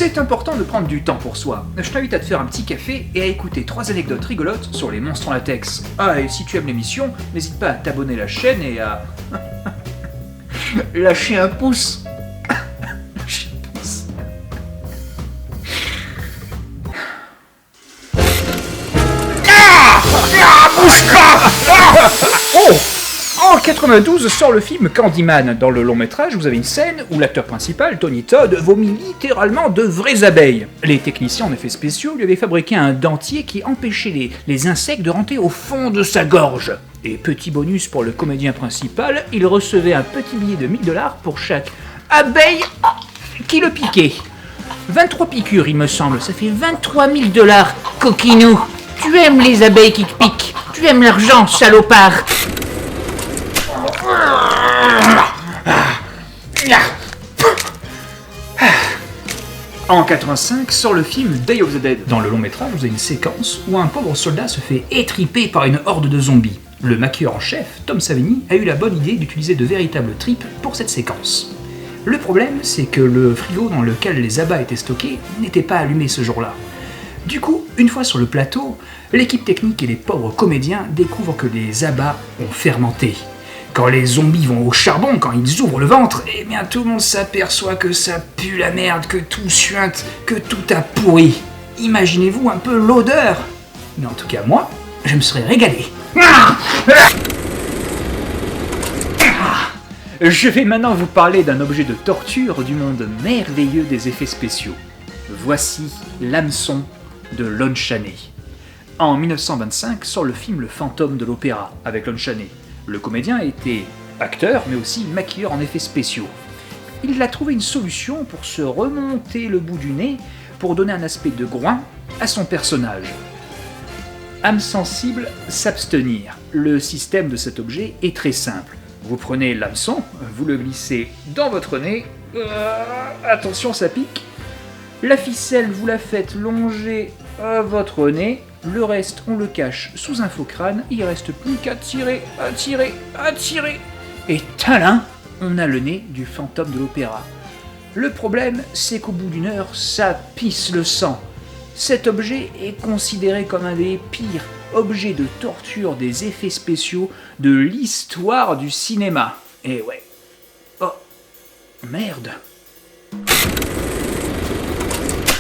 C'est important de prendre du temps pour soi. Je t'invite à te faire un petit café et à écouter 3 anecdotes rigolotes sur les monstres en latex. Ah, et si tu aimes l'émission, n'hésite pas à t'abonner à la chaîne et à... lâcher un pouce. Lâcher un pouce. Oh! En 92 sort le film Candyman. Dans le long métrage, vous avez une scène où l'acteur principal, Tony Todd, vomit littéralement de vraies abeilles. Les techniciens en effets spéciaux lui avaient fabriqué un dentier qui empêchait les insectes de rentrer au fond de sa gorge. Et petit bonus pour le comédien principal, il recevait un petit billet de 1000 $ pour chaque abeille qui le piquait. 23 piqûres, il me semble, ça fait 23 000 $, coquinou. Tu aimes les abeilles qui te piquent, tu aimes l'argent, salopard. En 85 sort le film Day of the Dead. Dans le long métrage, vous avez une séquence où un pauvre soldat se fait étriper par une horde de zombies. Le maquilleur en chef, Tom Savini, a eu la bonne idée d'utiliser de véritables tripes pour cette séquence. Le problème, c'est que le frigo dans lequel les abats étaient stockés n'était pas allumé ce jour-là. Du coup, une fois sur le plateau, l'équipe technique et les pauvres comédiens découvrent que les abats ont fermenté. Quand les zombies vont au charbon, quand ils ouvrent le ventre, eh bien tout le monde s'aperçoit que ça pue la merde, que tout suinte, que tout a pourri. Imaginez-vous un peu l'odeur. Mais en tout cas, moi, je me serais régalé. Je vais maintenant vous parler d'un objet de torture du monde merveilleux des effets spéciaux. Voici l'hameçon de Lon Chaney. En 1925 sort le film Le Fantôme de l'Opéra avec Lon Chaney. Le comédien était acteur mais aussi maquilleur en effets spéciaux. Il a trouvé une solution pour se remonter le bout du nez pour donner un aspect de groin à son personnage. Âme sensible, s'abstenir. Le système de cet objet est très simple. Vous prenez l'hameçon, vous le glissez dans votre nez. Attention, ça pique. La ficelle, vous la faites longer à votre nez. Le reste, on le cache sous un faux crâne. Il reste plus qu'à tirer, à tirer, à tirer. Et talin, on a le nez du fantôme de l'opéra. Le problème, c'est qu'au bout d'une heure, ça pisse le sang. Cet objet est considéré comme un des pires objets de torture des effets spéciaux de l'histoire du cinéma. Et ouais. Oh, merde.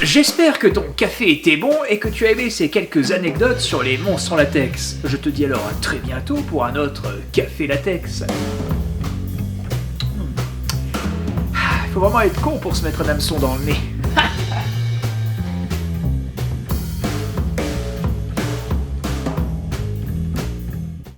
J'espère que ton café était bon et que tu as aimé ces quelques anecdotes sur les monstres en latex. Je te dis alors à très bientôt pour un autre café latex. Il faut vraiment être con pour se mettre un hameçon dans le nez.